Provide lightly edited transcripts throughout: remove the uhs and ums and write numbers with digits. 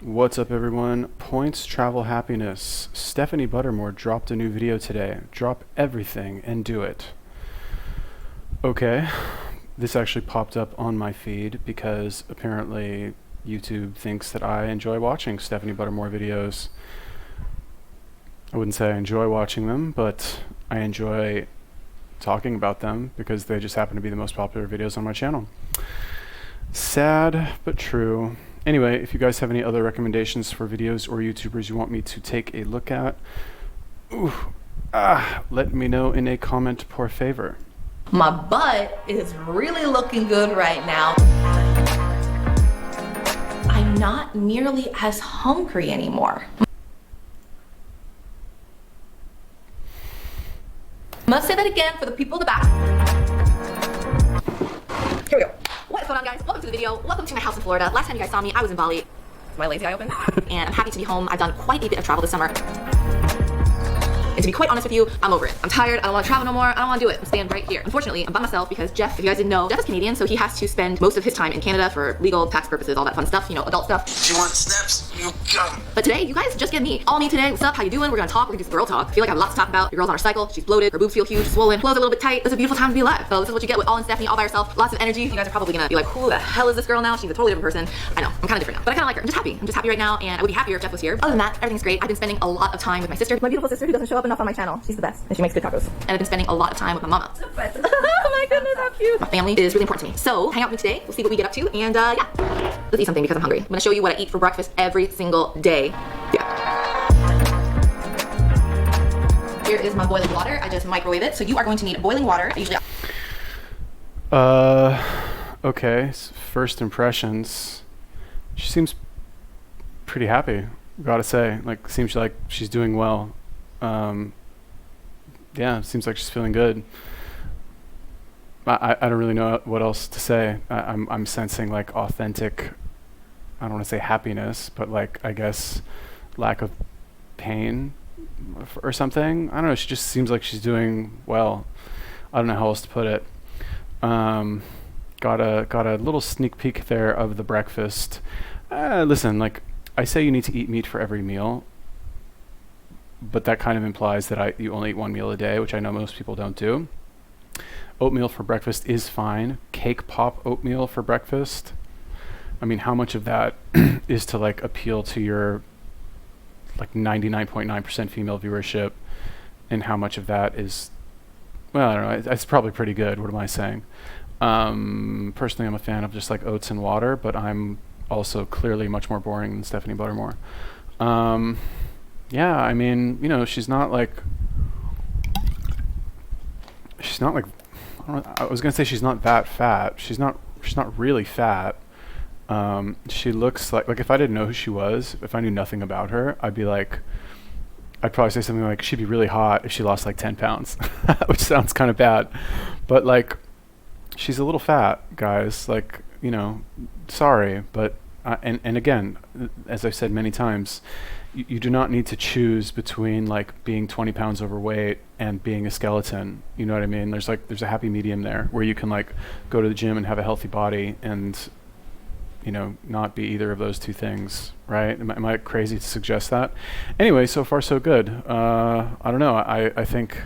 What's up, everyone? Points Travel Happiness. Stephanie Buttermore dropped a new video today. Drop everything and do it. Okay, this actually popped up on my feed because apparently YouTube thinks that I enjoy watching Stephanie Buttermore videos. I wouldn't say I enjoy watching them, but I enjoy talking about them because they just happen to be the most popular videos on my channel. Sad, but true. Anyway, if you guys have any other recommendations for videos or YouTubers you want me to take a look at, let me know in a comment, por favor. My butt is really looking good right now. I'm not nearly as hungry anymore. Must say that again for the people in the back. Here we go. What's going on, guys? Welcome to the video. Welcome to my house in Florida. Last time you guys saw me, I was in Bali. My lazy eye open. And I'm happy to be home. I've done quite a bit of travel this summer. And to be quite honest with you, I'm over it. I'm tired. I don't want to travel no more. I don't want to do it. I'm staying right here. Unfortunately, I'm by myself because Jeff, if you guys didn't know, Jeff is Canadian, so he has to spend most of his time in Canada for legal, tax purposes, all that fun stuff, you know, adult stuff. If you want snaps, you go. But today, you guys just get me. All me today. What's up? How you doing? We're gonna talk. We're gonna do some girl talk. I feel like I have lots to talk about. Your girl's on her cycle. She's bloated. Her boobs feel huge, swollen, clothes a little bit tight. It's a beautiful time to be alive. So this is what you get with all in Stephanie, all by herself. Lots of energy. You guys are probably gonna be like, who the hell is this girl now? She's a totally different person. I know. I'm kind of different now, but I kind of like her. I'm just happy. I'm just happy right now, and I would be happier if Jeff was here. Other than that, everything's great. I've been spending a lot of time with my sister. My beautiful sister who doesn't show up enough on my channel. She's the best, and she makes good tacos. And I've been spending a lot of time with my mama. Oh my goodness, how cute. My family is really important to me. So hang out with me today. We'll see what we get up to, and yeah, let's eat something because I'm hungry. I'm gonna show you what I eat for breakfast every single day. Yeah. Here is my boiling water. I just microwave it. So you are going to need boiling water. I usually Okay, first impressions. She seems pretty happy, gotta say. Like, seems like she's doing well. Yeah, seems like she's feeling good. I don't really know what else to say. I'm sensing like authentic, I don't want to say happiness, but like, I guess lack of pain or something. I don't know, she just seems like she's doing well. I don't know how else to put it. Got a little sneak peek there of the breakfast. Listen, like, I say you need to eat meat for every meal, but that kind of implies that you only eat one meal a day, which I know most people don't do. Oatmeal for breakfast is fine. Cake pop oatmeal for breakfast. I mean, how much of that is to like appeal to your like 99.9% female viewership, and how much of that is, well, I don't know, it's probably pretty good. What am I saying? Personally, I'm a fan of just like oats and water, but I'm also clearly much more boring than Stephanie Buttermore. Yeah, I mean, you know, she's not like, I was gonna say she's not that fat. She's not really fat. She looks like if I didn't know who she was, if I knew nothing about her, I'd probably say something like she'd be really hot if she lost like 10 pounds, which sounds kind of bad, but like, she's a little fat, guys. Like, you know, sorry, but and again, as I've said many times, you do not need to choose between like being 20 pounds overweight and being a skeleton. You know what I mean? There's a happy medium there where you can like go to the gym and have a healthy body and, you know, not be either of those two things, right? Am I crazy to suggest that? Anyway, so far so good. I don't know. I think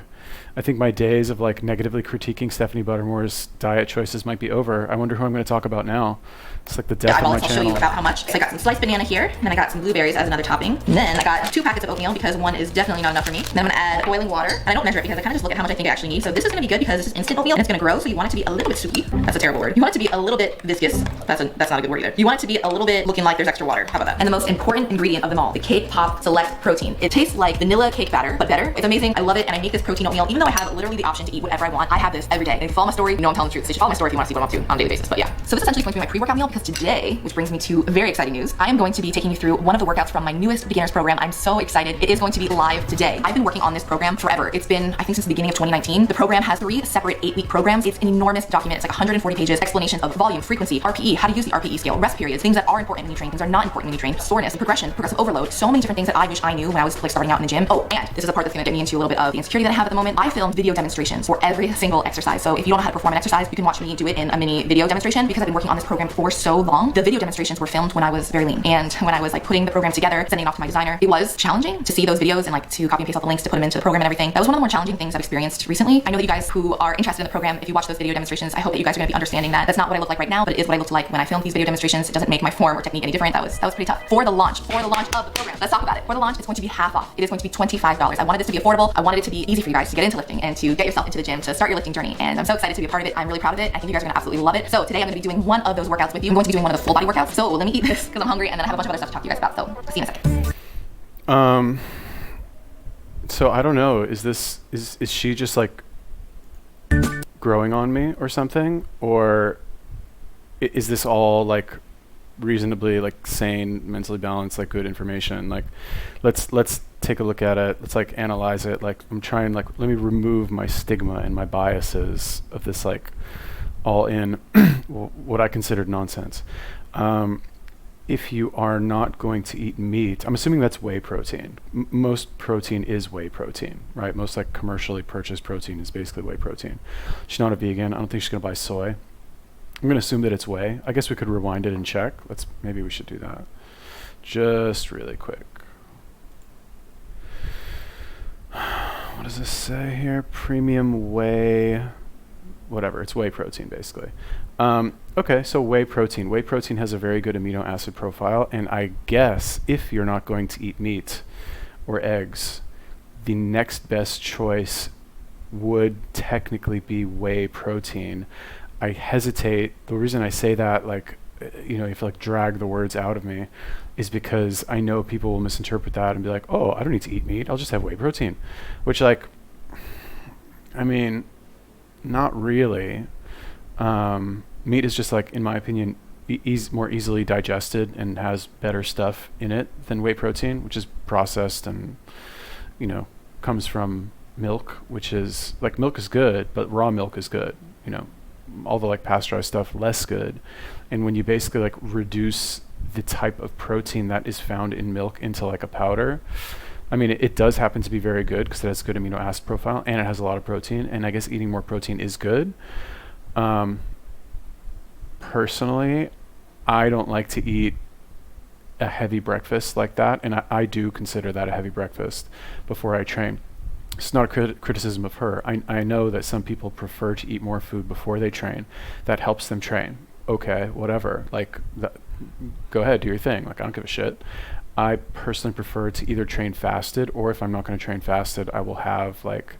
my days of like negatively critiquing Stephanie Buttermore's diet choices might be over. I wonder who I'm going to talk about now. It's like the death of my channel. I'll show you about how much. So I got some sliced banana here, and then I got some blueberries as another topping. And then I got 2 packets of oatmeal because one is definitely not enough for me. And then I'm gonna add boiling water. And I don't measure it because I kind of just look at how much I think I actually need. So this is gonna be good because this is instant oatmeal and it's gonna grow. So you want it to be a little bit soupy. That's a terrible word. You want it to be a little bit viscous. That's not a good word either. You want it to be a little bit looking like there's extra water. How about that? And the most important ingredient of them all, the Cake Pop Select Protein. It tastes like vanilla cake batter, but better. It's amazing. I love it. And I make this protein oatmeal, even though I have literally the option to eat whatever I want. I have this every day. And if you follow my story, you know I'm telling the truth. So you should follow my story if you want to see what I'm up to on a daily basis. But yeah. So this essentially is going to be my pre-workout meal because today, which brings me to very exciting news, I am going to be taking you through one of the workouts from my newest beginners program. I'm so excited. It is going to be live today. I've been working on this program forever. It's been, I think, since the beginning of 2019. The program has 3 separate 8-week programs. It's an enormous document. It's like 140 pages, explanation of volume, frequency, RPE, how to use the RPE scale, rest periods, things that are important when you train, things that are not important when you train, soreness, progression, progressive overload, so many different things that I wish I knew when I was like starting out in the gym. Oh, and this is a part that's gonna get me into a little bit of the insecurity that I have at the moment. I filmed video demonstrations for every single exercise. So if you don't know how to perform an exercise, you can watch me do it in a mini video demonstration because I've been working on this program for so long. The video demonstrations were filmed when I was very lean. And when I was like putting the program together, sending it off to my designer, it was challenging to see those videos and like to copy and paste all the links to put them into the program and everything. That was one of the more challenging things I've experienced recently. I know that you guys who are interested in the program, if you watch those video demonstrations, I hope that you guys are gonna be understanding that that's not what I look like right now, but it is what I looked like when I filmed these video demonstrations. It doesn't make my form or technique any different. That was pretty tough. For the launch of the program, let's talk about it. For the launch, it's going to be half off. It is going to be $25. I wanted this to be affordable. I wanted it to be easy for you guys to get into lifting and to get yourself into the gym, to start your lifting journey. And I'm so excited to be a part of it. I'm really proud of it. I think you guys are gonna absolutely love it. So today I'm gonna be doing one of those workouts with you. I'm going to be doing one of the full body workouts. So let me eat this because I'm hungry, and then I have a bunch of other stuff to talk to you guys about. So see you in a second. So I don't know, is she just like growing on me or something? Or is this all like reasonably like sane, mentally balanced, like good information? Like let's take a look at it. Let's like analyze it. Like I'm trying, like, let me remove my stigma and my biases of this like all in what I considered nonsense. If you are not going to eat meat, I'm assuming that's whey protein. Most protein is whey protein, right? Most like commercially purchased protein is basically whey protein. She's not a vegan. I don't think she's gonna buy soy. I'm gonna assume that it's whey. I guess we could rewind it and check. Maybe we should do that. Just really quick. What does this say here? Premium whey, whatever, it's whey protein basically. Okay, so whey protein. Whey protein has a very good amino acid profile, and I guess if you're not going to eat meat or eggs, the next best choice would technically be whey protein. I hesitate. The reason I say that, like, you have to like drag the words out of me, is because I know people will misinterpret that and be like, oh, I don't need to eat meat, I'll just have whey protein. Which, like, I mean, not really. Meat is just, like, in my opinion, more easily digested and has better stuff in it than whey protein, which is processed and, comes from milk, which is, like, milk is good, but raw milk is good. All the, like, pasteurized stuff, less good. And when you basically, like, reduce the type of protein that is found in milk into, like, a powder, I mean, it does happen to be very good because it has good amino acid profile and it has a lot of protein, and I guess eating more protein is good. Personally, I don't like to eat a heavy breakfast like that, and I do consider that a heavy breakfast before I train. It's not a criticism of her. I know that some people prefer to eat more food before they train. That helps them train. Okay, whatever. Like, go ahead, do your thing. Like, I don't give a shit. I personally prefer to either train fasted, or if I'm not going to train fasted, I will have like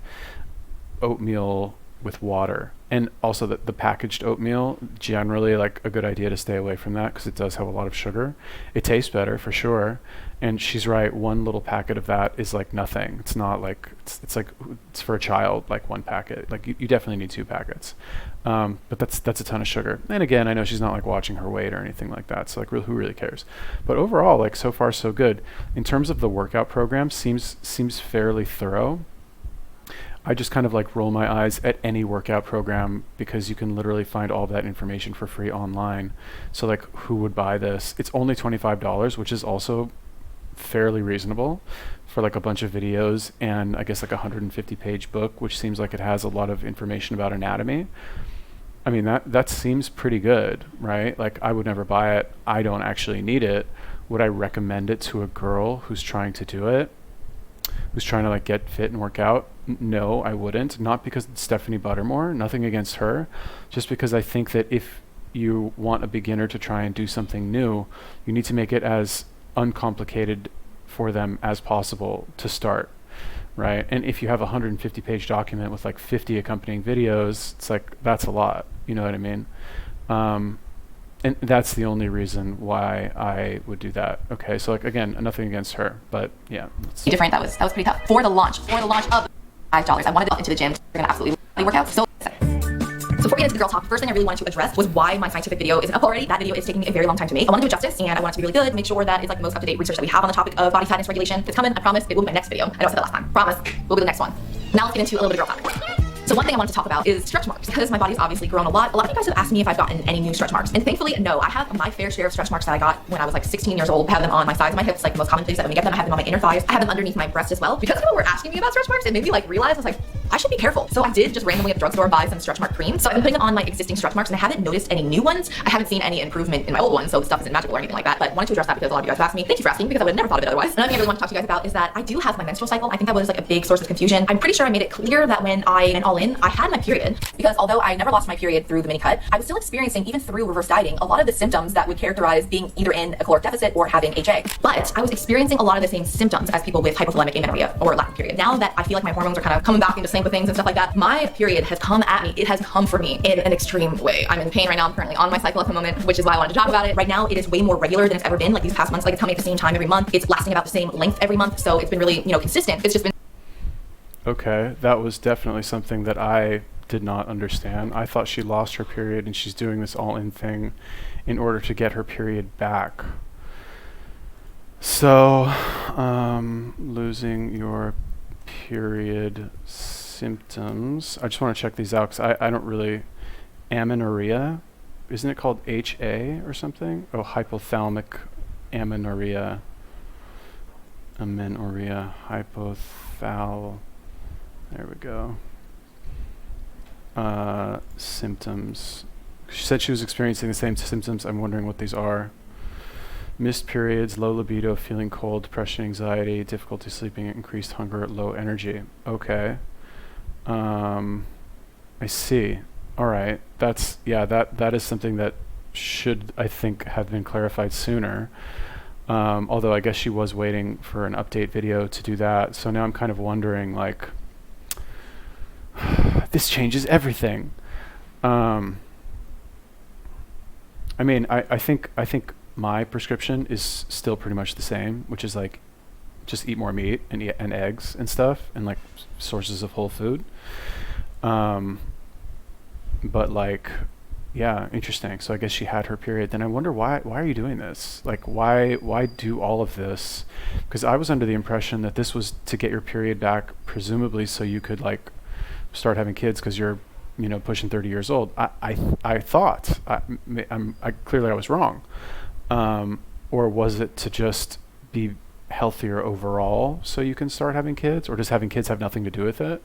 oatmeal with water. And also the packaged oatmeal, generally like a good idea to stay away from that because it does have a lot of sugar. It tastes better for sure. And she's right, one little packet of that is like nothing. It's not like, it's like, it's for a child, like one packet. Like you definitely need 2 packets. But that's a ton of sugar. And again, I know she's not like watching her weight or anything like that. So like who really cares? But overall, like so far so good. In terms of the workout program, seems fairly thorough. I just kind of like roll my eyes at any workout program because you can literally find all that information for free online. So like, who would buy this? It's only $25, which is also fairly reasonable for like a bunch of videos and I guess like a 150-page book, which seems like it has a lot of information about anatomy. I mean, that seems pretty good, right? Like, I would never buy it. I don't actually need it. Would I recommend it to a girl who's trying to do it? Who's trying to like get fit and work out? No, I wouldn't. Not because it's Stephanie Buttermore, nothing against her, just because I think that if you want a beginner to try and do something new, you need to make it as uncomplicated for them as possible to start, right? And if you have a 150-page document with like 50 accompanying videos, it's like, that's a lot, you know what I mean? And that's the only reason why I would do that. Okay, so like, again, nothing against her, but yeah. Different, that was pretty tough. For the launch of $5, I wanted to go into the gym. We're gonna absolutely work out. So before we get into the girl talk, the first thing I really wanted to address was why my scientific video isn't up already. That video is taking a very long time to make. I want to do it justice, and I want it to be really good, make sure that it's like the most up-to-date research that we have on the topic of body fat regulation. It's coming, I promise. It will be my next video. I know I said that last time. Promise. Will be the next one. Now let's get into a little bit of girl talk. So one thing I wanted to talk about is stretch marks, because my body's obviously grown a lot. A lot of you guys have asked me if I've gotten any new stretch marks, and thankfully, no. I have my fair share of stretch marks that I got when I was like 16 years old. I have them on my sides of my hips, like the most common place that when we get them. I have them on my inner thighs. I have them underneath my breast as well. Because people were asking me about stretch marks, it made me like realize, I was like, I should be careful. So I did just randomly at the drugstore buy some stretch mark cream. So I've been putting it on my existing stretch marks and I haven't noticed any new ones. I haven't seen any improvement in my old ones, so the stuff isn't magical or anything like that. But wanted to address that because a lot of you guys have asked me. Thank you for asking because I would have never thought of it otherwise. Another thing I really want to talk to you guys about is that I do have my menstrual cycle. I think that was like a big source of confusion. I'm pretty sure I made it clear that when I went all in, I had my period because although I never lost my period through the mini cut, I was still experiencing, even through reverse dieting, a lot of the symptoms that would characterize being either in a caloric deficit or having HA. But I was experiencing a lot of the same symptoms as people with hypothalamic amenorrhea or lack of period. Now that I feel like my hormones are kind of coming back into sync with things and stuff like that, my period has come at me. It has come for me in an extreme way. I'm in pain right now. I'm currently on my cycle at the moment, which is why I wanted to talk about it. Right now, it is way more regular than it's ever been. Like these past months, like it's coming at the same time every month. It's lasting about the same length every month. So it's been really, consistent. It's just been. Okay, that was definitely something that I did not understand. I thought she lost her period and she's doing this all-in thing in order to get her period back. So, losing your period symptoms. I just want to check these out because I don't really. Amenorrhea, isn't it called HA or something? Oh, hypothalamic amenorrhea. Amenorrhea, hypothal. There we go. Symptoms. She said she was experiencing the same symptoms. I'm wondering what these are. Missed periods, low libido, feeling cold, depression, anxiety, difficulty sleeping, increased hunger, low energy. Okay. I see. All right. That is something that should, I think, have been clarified sooner. Although I guess she was waiting for an update video to do that. So now I'm kind of wondering, like, this changes everything. I mean, I think my prescription is still pretty much the same, which is like just eat more meat and eggs and stuff and like sources of whole food. But like, yeah, interesting. So I guess she had her period. Then I wonder why are you doing this? Like why do all of this? Because I was under the impression that this was to get your period back, presumably so you could like start having kids because you're pushing 30 years old. I thought I clearly I was wrong. Or was it to just be healthier overall so you can start having kids? Or does having kids have nothing to do with it?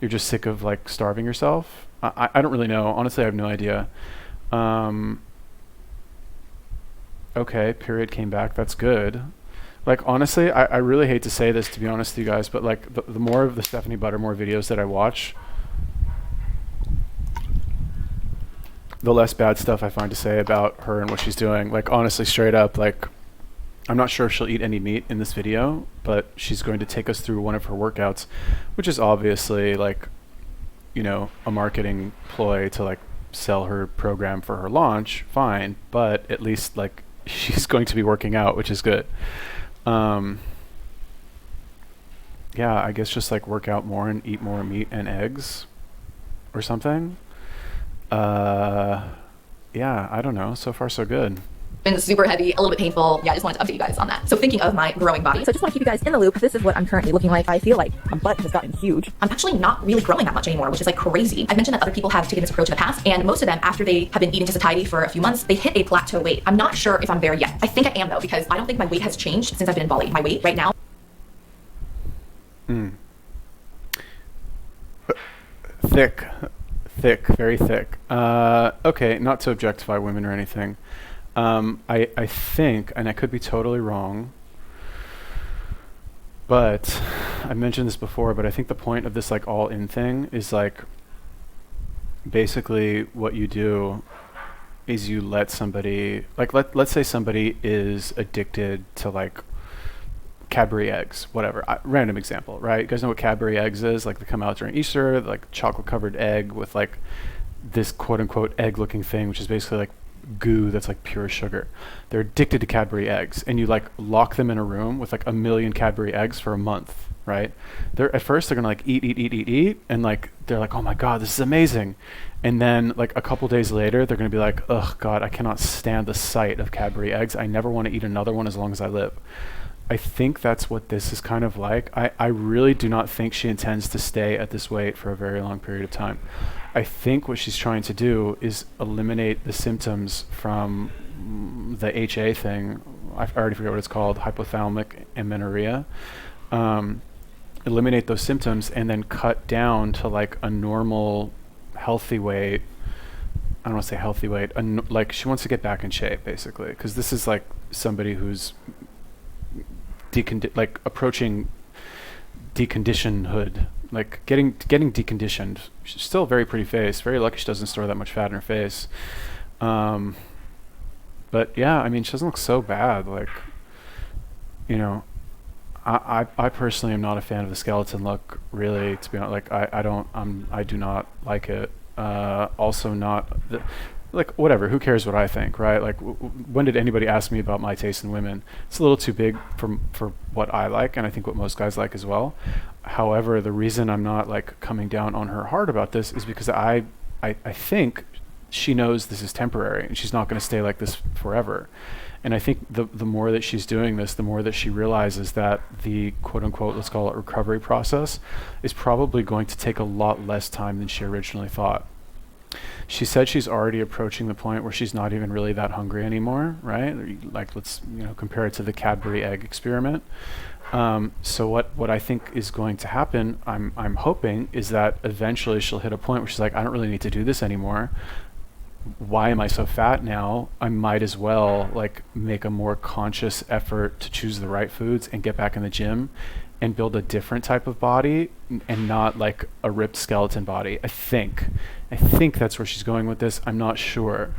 You're just sick of like starving yourself? I don't really know. Honestly, I have no idea. Okay, period came back. That's good. Like, honestly, I really hate to say this, to be honest with you guys, but like the more of the Stephanie Buttermore videos that I watch, the less bad stuff I find to say about her and what she's doing. Like, honestly, straight up, like, I'm not sure if she'll eat any meat in this video, but she's going to take us through one of her workouts, which is obviously like, a marketing ploy to like sell her program for her launch. Fine, but at least like she's going to be working out, which is good. Yeah, I guess just like work out more and eat more meat and eggs or something. Yeah, I don't know. So far, so good. Been super heavy, a little bit painful. Yeah, I just wanted to update you guys on that. So thinking of my growing body. So just want to keep you guys in the loop. This is what I'm currently looking like. I feel like my butt has gotten huge. I'm actually not really growing that much anymore, which is like crazy. I've mentioned that other people have taken this approach in the past, and most of them, after they have been eating to satiety for a few months, they hit a plateau weight. I'm not sure if I'm there yet. I think I am though, because I don't think my weight has changed since I've been in Bali. My weight right now. Thick, very thick. Okay, not to objectify women or anything. I think, and I could be totally wrong, but I mentioned this before, but I think the point of this like all in thing is like basically what you do is you let somebody, like let's say somebody is addicted to like Cadbury eggs, whatever, random example, right? You guys know what Cadbury eggs is? Like they come out during Easter, like chocolate covered egg with like this quote unquote egg looking thing, which is basically like goo that's like pure sugar. They're addicted to Cadbury eggs, and you like lock them in a room with like 1 million Cadbury eggs for a month, right? They're at first they're gonna like eat, and like they're like, oh my god, this is amazing. And then like a couple days later, they're gonna be like, oh god, I cannot stand the sight of Cadbury eggs. I never want to eat another one as long as I live. I think that's what this is kind of like. I really do not think she intends to stay at this weight for a very long period of time. I think what she's trying to do is eliminate the symptoms from the HA thing. I already forget what it's called, hypothalamic amenorrhea. eliminate those symptoms and then cut down to like a normal, healthy weight. I don't want to say healthy weight. Like she wants to get back in shape, basically, because this is like somebody who's like approaching deconditionedhood, like getting deconditioned. She's still a very pretty face. Very lucky she doesn't store that much fat in her face. But yeah, I mean, she doesn't look so bad. Like, you know, I personally am not a fan of the skeleton look, really, to be honest. Like I do not like it. Also not like whatever, who cares what I think, right? Like when did anybody ask me about my taste in women? It's a little too big for what I like, and I think what most guys like as well. However, the reason I'm not like coming down on her hard about this is because I think she knows this is temporary and she's not going to stay like this forever. And I think the more that she's doing this, the more that she realizes that the quote unquote, let's call it recovery process, is probably going to take a lot less time than she originally thought. She said she's already approaching the point where she's not even really that hungry anymore, right? Like let's compare it to the Cadbury egg experiment. So what I think is going to happen, I'm hoping, is that eventually she'll hit a point where she's like, I don't really need to do this anymore. Why am I so fat now? I might as well like make a more conscious effort to choose the right foods and get back in the gym and build a different type of body and not like a ripped skeleton body. I think that's where she's going with this. I'm not sure.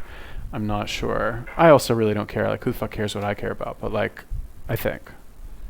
I also really don't care. Like, who the fuck cares what I care about? But like, I think.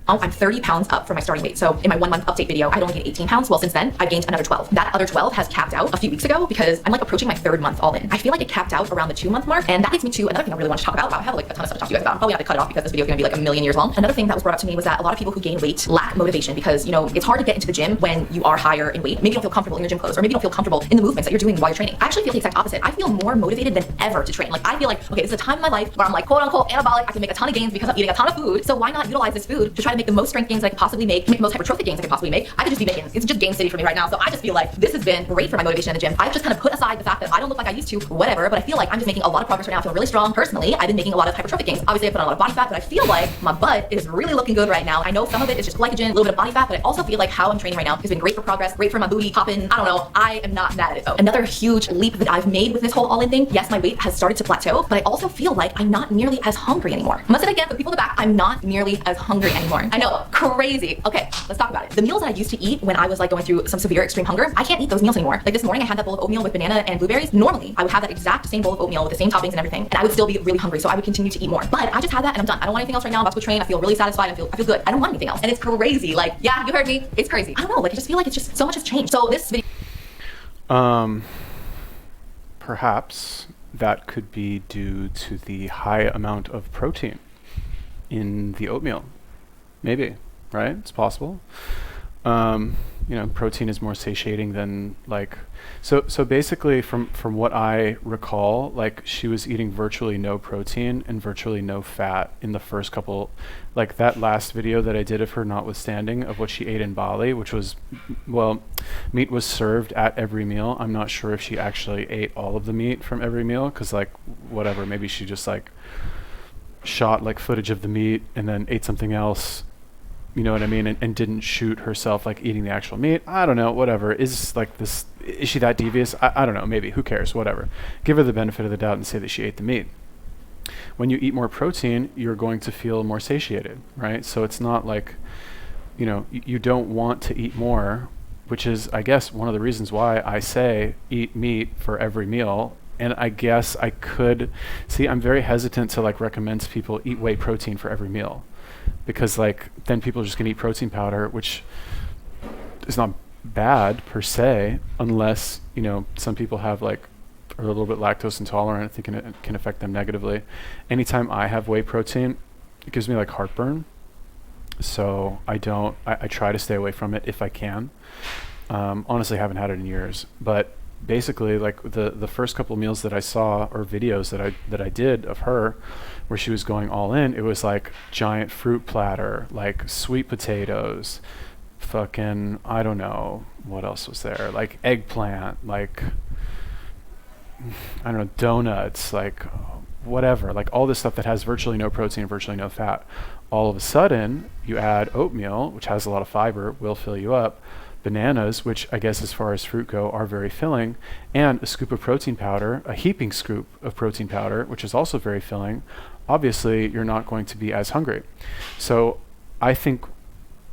I'm 30 pounds up from my starting weight. So in my 1 month update video, I had only gained 18 pounds. Well, since then, I've gained another 12. That other 12 has capped out a few weeks ago because I'm like approaching my 3rd month all in. I feel like it capped out around the 2 month mark. And that leads me to another thing I really want to talk about. Wow, I have like a ton of stuff to talk to you guys about. I'm probably have to cut it off because this video is going to be like a million years long. Another thing that was brought up to me was that a lot of people who gain weight lack motivation because, it's hard to get into the gym when you are higher in weight. Maybe you don't feel comfortable in your gym clothes, or maybe you don't feel comfortable in the movements that you're doing while you're training. I actually feel the exact opposite. I feel more motivated than ever to train. Like, I feel like, okay, this is a time in my life where I'm like, quote unquote, anabolic. I can make a ton of gains because I'm eating a ton of food. So why not utilize this food to try to make the most strength gains I can possibly make the most hypertrophic gains I can possibly make? I could just be making, it's just gain city for me right now. So I just feel like this has been great for my motivation in the gym. I've just kind of put aside the fact that I don't look like I used to, whatever, but I feel like I'm just making a lot of progress right now. I feel really strong personally. I've been making a lot of hypertrophic gains. Obviously I put on a lot of body fat, but I feel like my butt is really looking good right now. I know some of it is just glycogen, a little bit of body fat, but I also feel like how I'm training right now has been great for progress, great for my booty popping. I don't know. I am not mad at it though. Another huge leap that I've made with this whole all-in thing, yes, my weight has started to plateau, but I also feel like I'm not nearly as hungry anymore. I must say it again for the people in the back, I'm not nearly as hungry anymore. I know, crazy. Okay, let's talk about it. The meals that I used to eat when I was like going through some severe extreme hunger, I can't eat those meals anymore. Like this morning I had that bowl of oatmeal with banana and blueberries. Normally I would have that exact same bowl of oatmeal with the same toppings and everything, and I would still be really hungry, so I would continue to eat more. But I just had that and I'm done. I don't want anything else right now. I'm about to go train. I feel really satisfied. I feel good. I don't want anything else. And it's crazy. Like, yeah, you heard me. It's crazy. I don't know, like I just feel like it's just so much has changed. So this video Perhaps that could be due to the high amount of protein in the oatmeal. Maybe, right? It's possible. Protein is more satiating than like, so basically from what I recall, like she was eating virtually no protein and virtually no fat in the first couple, like that last video that I did of her notwithstanding of what she ate in Bali, which was, well, meat was served at every meal. I'm not sure if she actually ate all of the meat from every meal, because like whatever, maybe she just like shot like footage of the meat and then ate something else. You know what I mean? And didn't shoot herself like eating the actual meat. I don't know, whatever. Is she that devious? I don't know, maybe. Who cares? Whatever. Give her the benefit of the doubt and say that she ate the meat. When you eat more protein, you're going to feel more satiated, right? So it's not like, you don't want to eat more, which is, I guess, one of the reasons why I say eat meat for every meal. And I guess I could, I'm very hesitant to like recommend to people eat whey protein for every meal. Because like then people are just gonna eat protein powder, which is not bad per se, unless some people have like are a little bit lactose intolerant. I think it can affect them negatively. Anytime I have whey protein, it gives me like heartburn. So I try to stay away from it if I can. Honestly, I haven't had it in years, but basically like the first couple of meals that I saw or videos that I did of her where she was going all in, it was like giant fruit platter, like sweet potatoes, fucking, I don't know what else was there, like eggplant, like I don't know, donuts, like whatever, like all this stuff that has virtually no protein, virtually no fat, All of a sudden, you add oatmeal, which has a lot of fiber, will fill you up, bananas, which I guess as far as fruit go are very filling, and a scoop of protein powder, a heaping scoop of protein powder, which is also very filling. Obviously, you're not going to be as hungry. So I think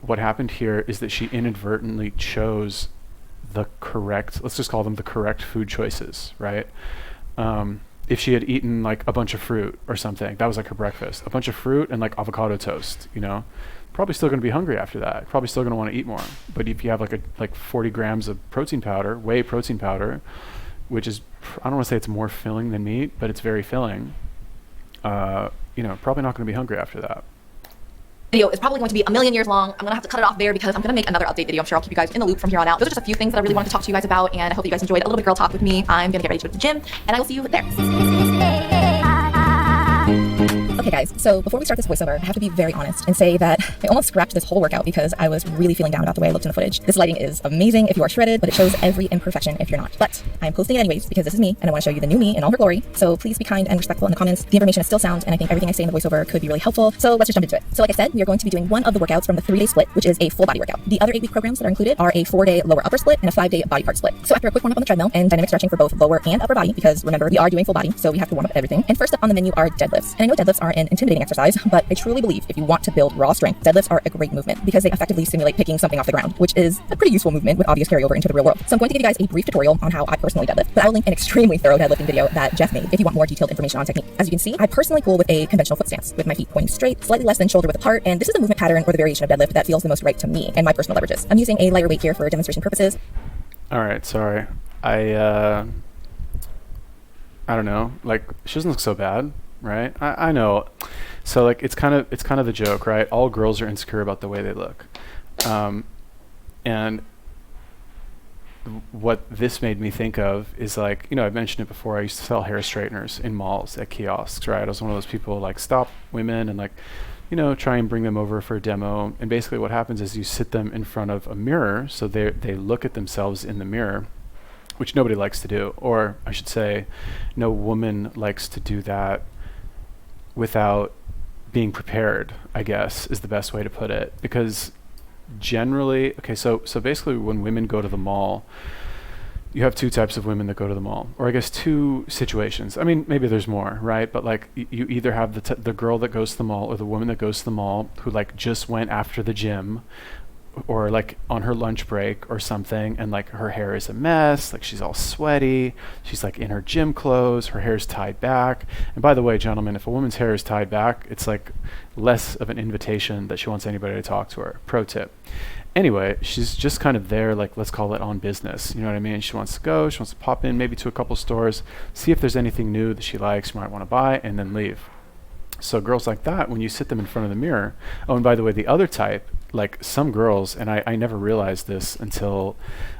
what happened here is that she inadvertently chose the correct, let's just call them the correct food choices, right? If she had eaten like a bunch of fruit or something, that was like her breakfast, a bunch of fruit and like avocado toast, you know, probably still going to be hungry after that. Probably still going to want to eat more. But if you have like 40 grams of protein powder, whey protein powder, which is, I don't want to say it's more filling than meat, but it's very filling, you know, probably not going to be hungry after that. Video is probably going to be a million years long. I'm gonna have to cut it off there because I'm gonna make another update video. I'm sure I'll keep you guys in the loop from here on out. Those are just a few things that I really wanted to talk to you guys about, and I hope that you guys enjoyed a little bit of girl talk with me. I'm gonna get ready to go to the gym, and I will see you there. Okay guys, so before we start this voiceover, I have to be very honest and say that I almost scrapped this whole workout because I was really feeling down about the way I looked in the footage. This lighting is amazing if you are shredded, but it shows every imperfection if you're not. But I'm posting it anyways because this is me and I want to show you the new me in all her glory. So please be kind and respectful in the comments. The information is still sound and I think everything I say in the voiceover could be really helpful. So let's just jump into it. So like I said, we are going to be doing one of the workouts from the 3-day split, which is a full body workout. The other 8-week programs that are included are a 4-day lower upper split and a 5-day body part split. So after a quick warm up on the treadmill and dynamic stretching for both lower and upper body, because remember, we are doing full body, so we have to warm up everything. And first up on the menu are deadlifts. And I know deadlifts are an intimidating exercise, but I truly believe if you want to build raw strength, deadlifts are a great movement because they effectively simulate picking something off the ground, which is a pretty useful movement with obvious carryover into the real world. So I'm going to give you guys a brief tutorial on how I personally deadlift, but I will link an extremely thorough deadlifting video that Jeff made if you want more detailed information on technique. As you can see, I personally pull with a conventional foot stance with my feet pointing straight, slightly less than shoulder width apart, and this is the movement pattern or the variation of deadlift that feels the most right to me and my personal leverages. I'm using a lighter weight here for demonstration purposes. All right, sorry. I don't know. Like, she doesn't look so bad, right? I know. So like, it's kind of the joke, right? All girls are insecure about the way they look, and what this made me think of is like, you know, I've mentioned it before. I used to sell hair straighteners in malls at kiosks, right? I was one of those people like stop women and like, you know, try and bring them over for a demo. And basically, what happens is you sit them in front of a mirror, so they look at themselves in the mirror, which nobody likes to do, or I should say, no woman likes to do that without being prepared, I guess, is the best way to put it. Because generally, okay, so basically when women go to the mall, you have two types of women that go to the mall, or I guess two situations. I mean, maybe there's more, right? But like, you either have the girl that goes to the mall or the woman that goes to the mall who like just went after the gym, or like on her lunch break or something, and like her hair is a mess, like she's all sweaty, she's like in her gym clothes, her hair's tied back. And by the way, gentlemen, if a woman's hair is tied back, it's like less of an invitation that she wants anybody to talk to her. Pro tip. Anyway, she's just kind of there, like, let's call it on business, you know what I mean? She wants to go, she wants to pop in maybe to a couple stores, see if there's anything new that she likes, she might want to buy, and then leave. So girls like that, when you sit them in front of the mirror, oh, and by the way, the other type, like some girls, and I never realized this until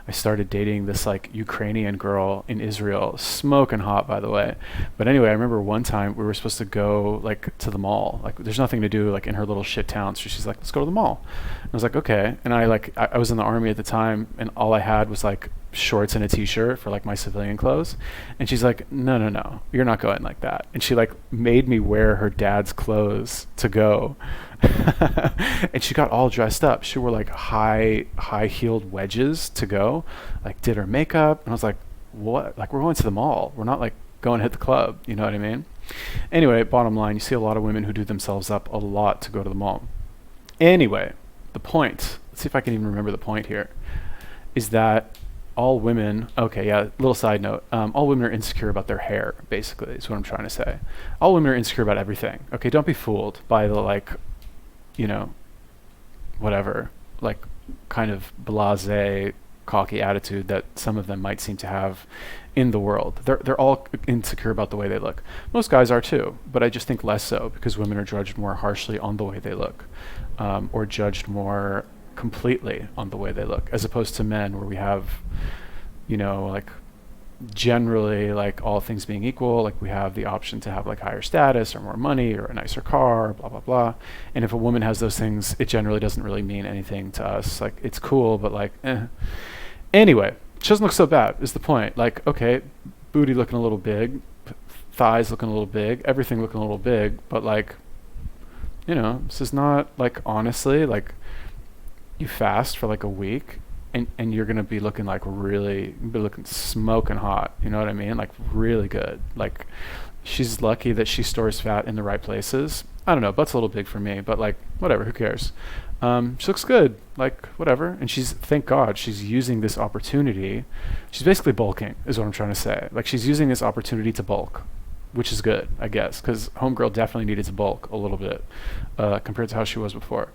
I started dating this like Ukrainian girl in Israel, smoking hot, by the way. But anyway, I remember one time we were supposed to go like to the mall, like there's nothing to do like in her little shit town. So she's like, let's go to the mall. And I was like, okay. And I was in the army at the time, and all I had was like shorts and a t-shirt for like my civilian clothes. And she's like, no, you're not going like that. And she like made me wear her dad's clothes to go. And she got all dressed up. She wore like high heeled wedges to go, like did her makeup. And I was like, what? Like, we're going to the mall. We're not like going to hit the club. You know what I mean? Anyway, bottom line, you see a lot of women who do themselves up a lot to go to the mall. Anyway, the point, let's see if I can even remember the point here, is that all women, okay, yeah, little side note, all women are insecure about their hair, basically, is what I'm trying to say. All women are insecure about everything. Okay, don't be fooled by the, like, you know, whatever, like, kind of blasé, cocky attitude that some of them might seem to have in the world. They're all insecure about the way they look. Most guys are too, but I just think less so, because women are judged more harshly on the way they look, or judged more completely on the way they look, as opposed to men, where we have, you know, like, generally, like, all things being equal, like, we have the option to have like higher status or more money or a nicer car, blah blah blah. And if a woman has those things, it generally doesn't really mean anything to us. Like, it's cool, but like, anyway, she doesn't look so bad is the point. Like, okay, booty looking a little big, thighs looking a little big, everything looking a little big, but like, This is not like, honestly, like, you fast for like a week and you're gonna be looking like be looking smoking hot. You know what I mean? Like really good. Like she's lucky that she stores fat in the right places. I don't know, butt's a little big for me, but like whatever, who cares? She looks good, like whatever. And thank God, she's using this opportunity. She's basically bulking, is what I'm trying to say. Like she's using this opportunity to bulk, which is good, I guess, because homegirl definitely needed to bulk a little bit compared to how she was before.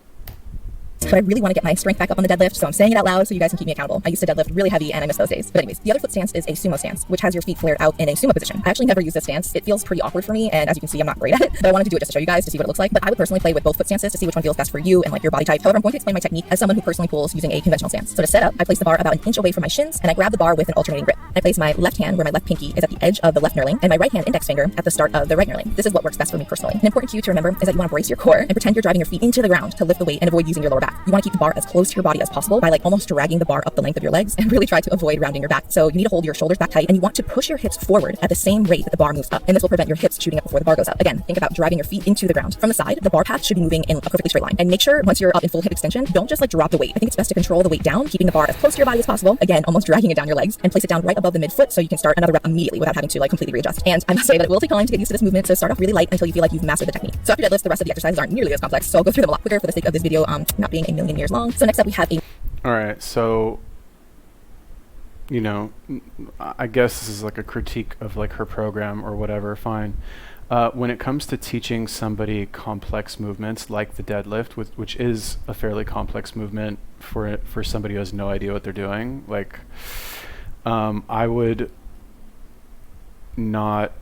But I really want to get my strength back up on the deadlift, so I'm saying it out loud so you guys can keep me accountable. I used to deadlift really heavy and I miss those days. But anyways, the other foot stance is a sumo stance, which has your feet flared out in a sumo position. I actually never use this stance. It feels pretty awkward for me, and as you can see, I'm not great at it. But I wanted to do it just to show you guys to see what it looks like. But I would personally play with both foot stances to see which one feels best for you and like your body type. However, I'm going to explain my technique as someone who personally pulls using a conventional stance. So to set up, I place the bar about an inch away from my shins, and I grab the bar with an alternating grip. I place my left hand where my left pinky is at the edge of the left knurling, and my right hand index finger at the start of the right knurling. This is what works best for me personally. An important cue to remember is that you want to brace your core and pretend you're driving your feet into the ground to lift the weight and avoid using your lower back. You want to keep the bar as close to your body as possible by like almost dragging the bar up the length of your legs, and really try to avoid rounding your back. So you need to hold your shoulders back tight, and you want to push your hips forward at the same rate that the bar moves up, and this will prevent your hips shooting up before the bar goes up. Again, think about driving your feet into the ground. From the side, the bar path should be moving in a perfectly straight line, and make sure once you're up in full hip extension, don't just like drop the weight. I think it's best to control the weight down, keeping the bar as close to your body as possible, again almost dragging it down your legs, and place it down right above the midfoot so you can start another rep immediately without having to like completely readjust. And I must say that it will take time to get used to this movement, so start off really light until you feel like you've mastered the technique. So after deadlifts, the rest of the exercises aren't nearly as complex, so I'll go through them a lot quicker for the sake of this video not being a million years long. So next up we have All right, so I guess this is like a critique of like her program or whatever, fine. When it comes to teaching somebody complex movements like the deadlift, which is a fairly complex movement for somebody who has no idea what they're doing, like I would not.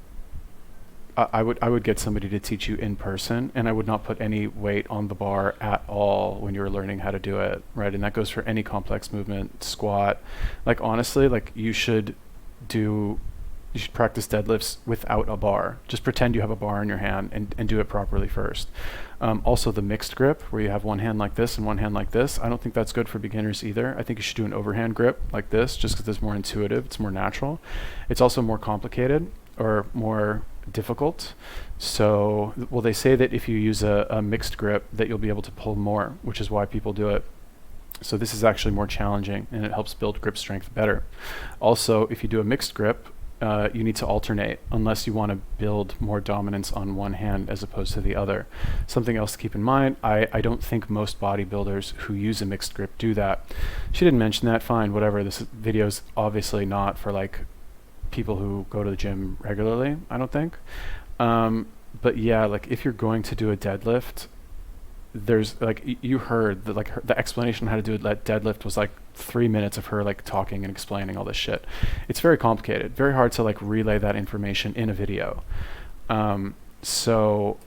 I would get somebody to teach you in person, and I would not put any weight on the bar at all when you're learning how to do it, right? And that goes for any complex movement, squat. Like honestly, like you should practice deadlifts without a bar. Just pretend you have a bar in your hand and do it properly first. Also the mixed grip, where you have one hand like this and one hand like this, I don't think that's good for beginners either. I think you should do an overhand grip like this, just because it's more intuitive, it's more natural. It's also more complicated or more difficult. So, well, they say that if you use a mixed grip that you'll be able to pull more, which is why people do it. So this is actually more challenging, and it helps build grip strength better. Also, if you do a mixed grip, you need to alternate unless you want to build more dominance on one hand as opposed to the other. Something else to keep in mind, I don't think most bodybuilders who use a mixed grip do that. She didn't mention that, fine, whatever. This video is obviously not for like people who go to the gym regularly, I don't think. But yeah, like if you're going to do a deadlift, there's like you heard that like the explanation on how to do a deadlift was like 3 minutes of her like talking and explaining all this shit. It's very complicated, very hard to like relay that information in a video. So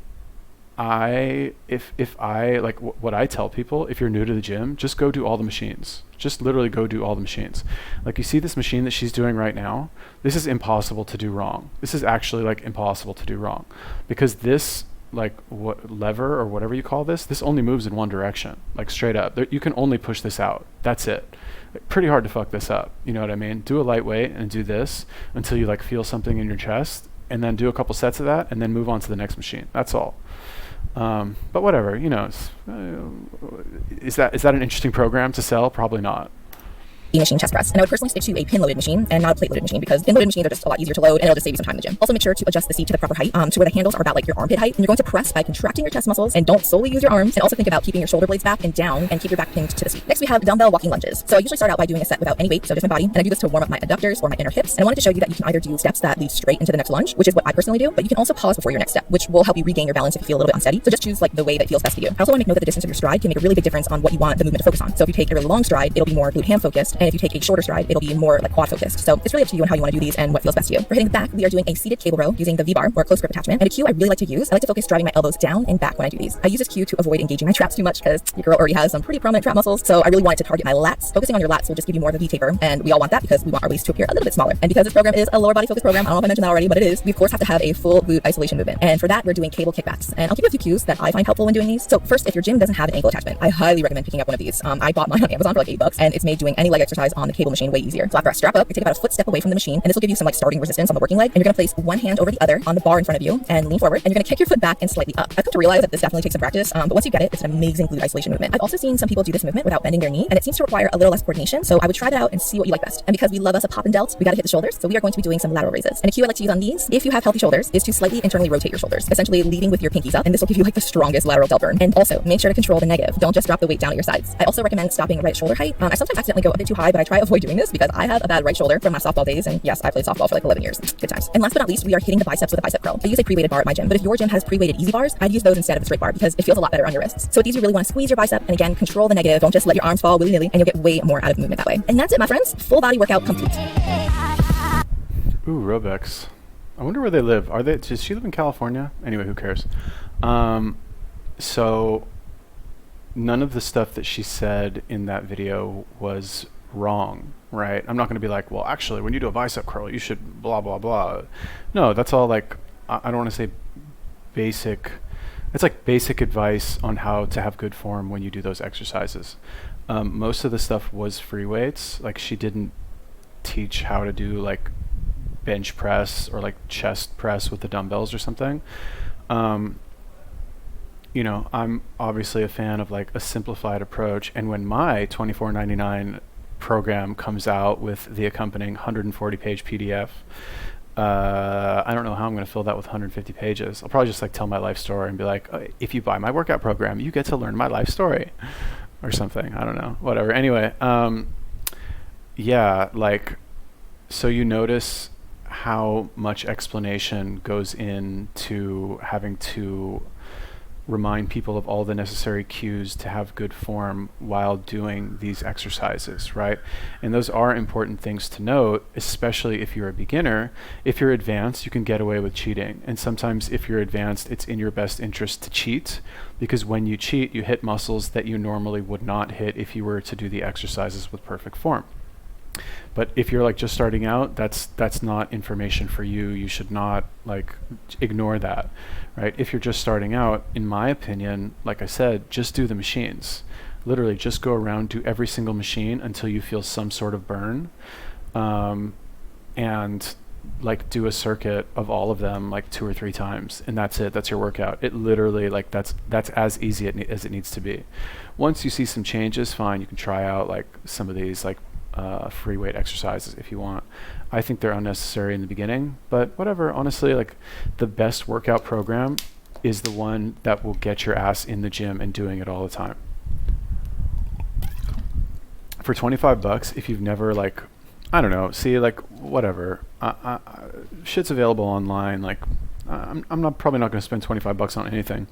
if I like what I tell people, if you're new to the gym, just go do all the machines. Just literally go do all the machines. Like you see this machine that she's doing right now, this is impossible to do wrong. This is actually like impossible to do wrong, because this like what lever or whatever you call this only moves in one direction, like straight up. You can only push this out. That's it. Like, pretty hard to fuck this up. You know what I mean? Do a lightweight and do this until you like feel something in your chest, and then do a couple sets of that, and then move on to the next machine. That's all. But whatever, is that an interesting program to sell? Probably not. machine chest press. And I would personally stick to a pin loaded machine and not a plate loaded machine, because pin loaded machines are just a lot easier to load and it'll just save you some time in the gym. Also make sure to adjust the seat to the proper height, to where the handles are about like your armpit height. And you're going to press by contracting your chest muscles, and don't solely use your arms. And also think about keeping your shoulder blades back and down, and keep your back pinned to the seat. Next we have dumbbell walking lunges. So I usually start out by doing a set without any weight, so just my body. And I do this to warm up my adductors or my inner hips. And I wanted to show you that you can either do steps that lead straight into the next lunge, which is what I personally do, but you can also pause before your next step, which will help you regain your balance if you feel a little bit unsteady. So just choose like the way that feels best to you. I also want to make note that the distance of your stride can make a really big difference on what you want the movement to focus on. So if you take a really long stride, it'll be more glute ham focused, and if you take a shorter stride, it'll be more like quad focused. So it's really up to you on how you want to do these and what feels best to you. For hitting the back, we are doing a seated cable row using the V-bar or close grip attachment. And a cue I really like to use, I like to focus driving my elbows down and back when I do these. I use this cue to avoid engaging my traps too much, because your girl already has some pretty prominent trap muscles. So I really wanted to target my lats. Focusing on your lats will just give you more of a V taper, and we all want that because we want our waist to appear a little bit smaller. And because this program is a lower body focused program, I don't know if I mentioned that already, but it is, we of course have to have a full glute isolation movement. And for that, we're doing cable kickbacks. And I'll give you a few cues that I find helpful when doing these. So first, if your gym doesn't have an ankle attachment, I highly recommend picking up one of these. I bought mine on Amazon for like $8, and it's made doing any leg exercise on the cable machine way easier. So after I strap up, you take about a foot step away from the machine, and this will give you some like starting resistance on the working leg. And you're gonna place one hand over the other on the bar in front of you and lean forward, and you're gonna kick your foot back and slightly up. I've come to realize that this definitely takes some practice, but once you get it, it's an amazing glute isolation movement. I've also seen some people do this movement without bending their knee, and it seems to require a little less coordination. So I would try that out and see what you like best. And because we love us a pop and delt, we gotta hit the shoulders. So we are going to be doing some lateral raises. And a cue I like to use on these, if you have healthy shoulders, is to slightly internally rotate your shoulders, essentially leading with your pinkies up, and this will give you like the strongest lateral delt burn. And also make sure to control the negative. Don't just drop the weight down at your sides. I also recommend stopping right shoulder height. I sometimes accidentally go a bit too high, but I try to avoid doing this because I have a bad right shoulder from my softball days, and yes, I played softball for like 11 years. Good times. And last but not least, we are hitting the biceps with a bicep curl. I use a pre-weighted bar at my gym, but if your gym has pre-weighted easy bars, I'd use those instead of a straight bar because it feels a lot better on your wrists. So with these, you really want to squeeze your bicep, and again, control the negative. Don't just let your arms fall willy-nilly, and you'll get way more out of movement that way. And that's it, my friends. Full body workout complete. Ooh, Robex. I wonder where they live. Does she live in California? Anyway, who cares? So none of the stuff that she said in that video was wrong, right? I'm not going to be like, well, actually, when you do a bicep curl, you should blah, blah, blah. No, that's all like, I don't want to say basic. It's like basic advice on how to have good form when you do those exercises. Most of the stuff was free weights. Like she didn't teach how to do like bench press or like chest press with the dumbbells or something. You know, I'm obviously a fan of like a simplified approach, and when my $24.99 program comes out with the accompanying 140-page PDF, I don't know how I'm going to fill that with 150 pages. I'll probably just like tell my life story and be like, if you buy my workout program, you get to learn my life story or something. I don't know, whatever. Anyway, yeah, like, so you notice how much explanation goes into having to remind people of all the necessary cues to have good form while doing these exercises, right? And those are important things to note, especially if you're a beginner. If you're advanced, you can get away with cheating. And sometimes if you're advanced, it's in your best interest to cheat, because when you cheat, you hit muscles that you normally would not hit if you were to do the exercises with perfect form. But if you're like just starting out, that's not information for you. You should not like ignore that, right? If you're just starting out, in my opinion, like I said, just do the machines. Literally just go around, do every single machine until you feel some sort of burn, and like do a circuit of all of them like 2 or 3 times, and that's it. That's your workout. It literally like that's as easy as it needs to be. Once you see some changes, fine, you can try out like some of these like free weight exercises if you want. I think they're unnecessary in the beginning, but whatever. Honestly, like the best workout program is the one that will get your ass in the gym and doing it all the time. For $25, if you've never like, I don't know, see like whatever, shit's available online. Like I'm probably not going to spend $25 on anything,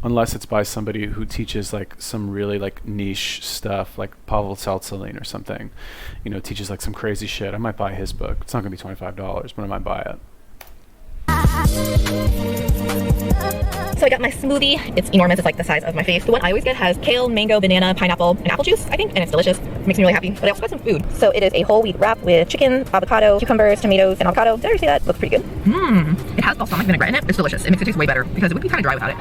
unless it's by somebody who teaches like some really like niche stuff, like Pavel Tsaltsalin or something, you know, teaches like some crazy shit. I might buy his book. It's not gonna be $25, but I might buy it. So I got my smoothie. It's enormous. It's like the size of my face. The one I always get has kale, mango, banana, pineapple, and apple juice, I think, and it's delicious. It makes me really happy. But I also got some food. So it is a whole wheat wrap with chicken, avocado, cucumbers, tomatoes, and avocado. Did I already say that? Looks pretty good. It has balsamic vinaigrette in it. It's delicious. It makes it taste way better because it would be kind of dry without it.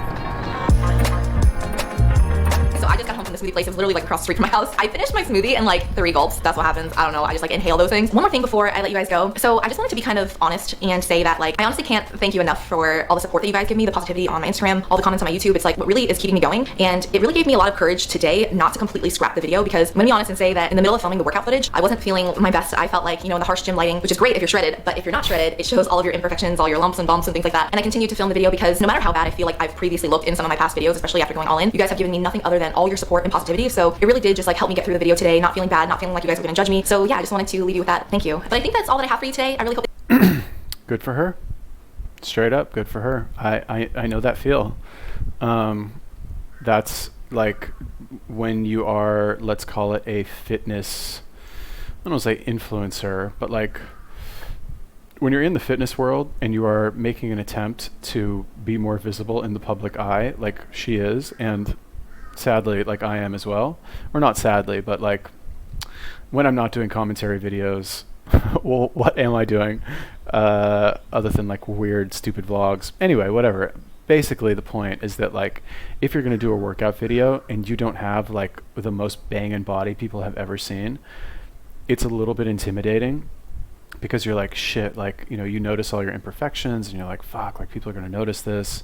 So I just got home from the smoothie place. It was literally like across the street from my house. I finished my smoothie in like 3 gulps. That's what happens. I don't know. I just like inhale those things. One more thing before I let you guys go. So I just wanted to be kind of honest and say that like I honestly can't thank you enough for all the support that you guys give me, the positivity on my Instagram, all the comments on my YouTube. It's like what really is keeping me going. And it really gave me a lot of courage today not to completely scrap the video, because I'm gonna be honest and say that in the middle of filming the workout footage, I wasn't feeling my best. I felt like, you know, in the harsh gym lighting, which is great if you're shredded, but if you're not shredded, it shows all of your imperfections, all your lumps and bumps and things like that. And I continued to film the video because no matter how bad I feel like I've previously looked in some of my past videos, especially after going all in, you guys have given me nothing other than all your support and positivity. So it really did just like help me get through the video today, not feeling bad, not feeling like you guys were gonna judge me. So yeah, I just wanted to leave you with that. Thank you. But I think that's all that I have for you today. I really hope Good for her. Straight up, good for her. I know that feel. That's like when you are, let's call it a fitness, I don't want to say influencer, but like when you're in the fitness world and you are making an attempt to be more visible in the public eye, like she is, and sadly, like I am as well. Or not sadly, but like when I'm not doing commentary videos, well, what am I doing? Other than like weird, stupid vlogs. Anyway, whatever. Basically, the point is that like if you're going to do a workout video and you don't have like the most banging body people have ever seen, it's a little bit intimidating because you're like, shit, like, you know, you notice all your imperfections and you're like, fuck, like people are going to notice this.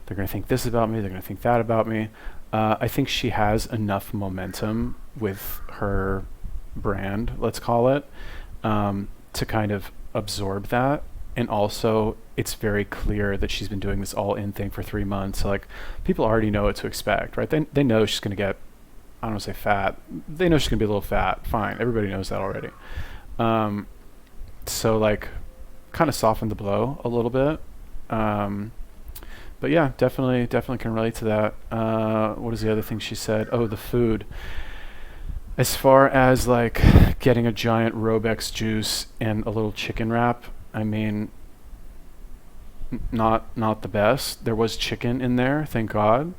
They're going to think this about me. They're going to think that about me. I think she has enough momentum with her brand, let's call it, to kind of absorb that. And also, it's very clear that she's been doing this all-in thing for 3 months. So, like, people already know what to expect, right? They know she's going to get, I don't want to say fat. They know she's going to be a little fat. Fine. Everybody knows that already. So, like, kind of softened the blow a little bit. But yeah, definitely can relate to that. What is the other thing she said? Oh, the food. As far as, like, getting a giant Robex juice and a little chicken wrap, I mean, not the best. There was chicken in there, thank God.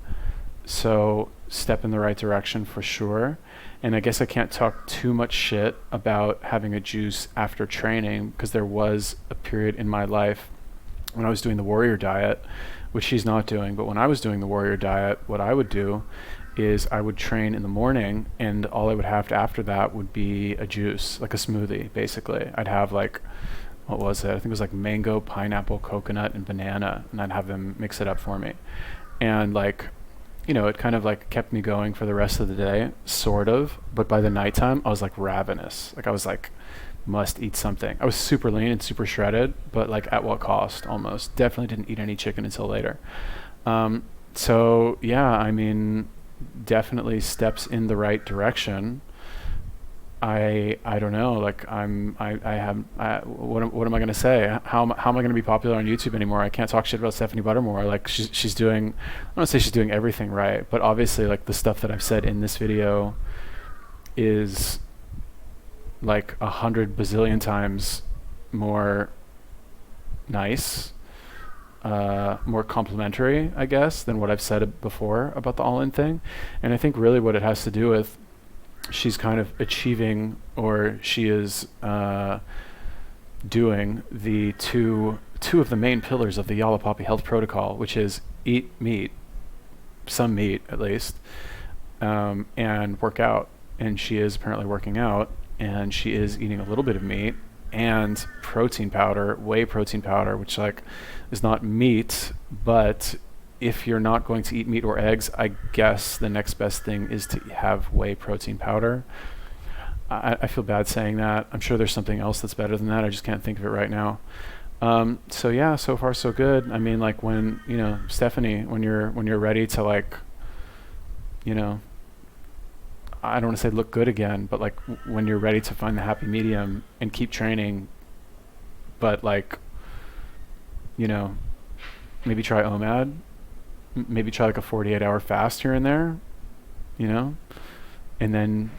So step in the right direction for sure. And I guess I can't talk too much shit about having a juice after training because there was a period in my life when I was doing the warrior diet, which she's not doing. But when I was doing the warrior diet, what I would do is I would train in the morning and all I would have to after that would be a juice, like a smoothie, basically. I'd have like, what was it? I think it was like mango, pineapple, coconut, and banana, and I'd have them mix it up for me. And like, you know, it kind of like kept me going for the rest of the day, sort of. But by the nighttime, I was like ravenous. Like I was like, must eat something. I was super lean and super shredded, but like at what cost almost. Definitely didn't eat any chicken until later. So yeah, I mean, definitely steps in the right direction. I don't know, like what am I going to say? How am I going to be popular on YouTube anymore? I can't talk shit about Stephanie Buttermore. Like she's doing, I don't say she's doing everything right, but obviously like the stuff that I've said in this video is like 100 bazillion times more nice, more complimentary, I guess, than what I've said before about the all-in thing. And I think really what it has to do with she's kind of achieving, or she is doing the two of the main pillars of the Yalapapi health protocol, which is eat meat, some meat at least, and work out. And she is apparently working out, and she is eating a little bit of meat and protein powder, whey protein powder, which like is not meat, but if you're not going to eat meat or eggs, I guess the next best thing is to have whey protein powder. I feel bad saying that. I'm sure there's something else that's better than that. I just can't think of it right now. So yeah, so far so good. I mean, like when, you know, Stephanie, when you're ready to like, you know, I don't want to say look good again, but like when you're ready to find the happy medium and keep training, but like, you know, maybe try OMAD. Maybe try like a 48-hour fast here and there, you know, and then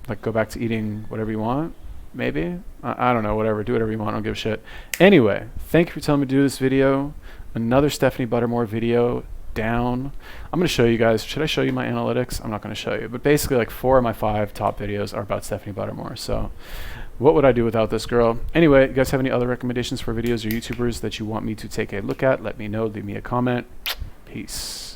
like go back to eating whatever you want, maybe. I don't know, whatever. Do whatever you want. I don't give a shit. Anyway, thank you for telling me to do this video. Another Stephanie Buttermore video down. I'm going to show you guys. Should I show you my analytics? I'm not going to show you. But basically like 4 of my 5 top videos are about Stephanie Buttermore. So what would I do without this girl? Anyway, you guys have any other recommendations for videos or YouTubers that you want me to take a look at? Let me know. Leave me a comment. Peace.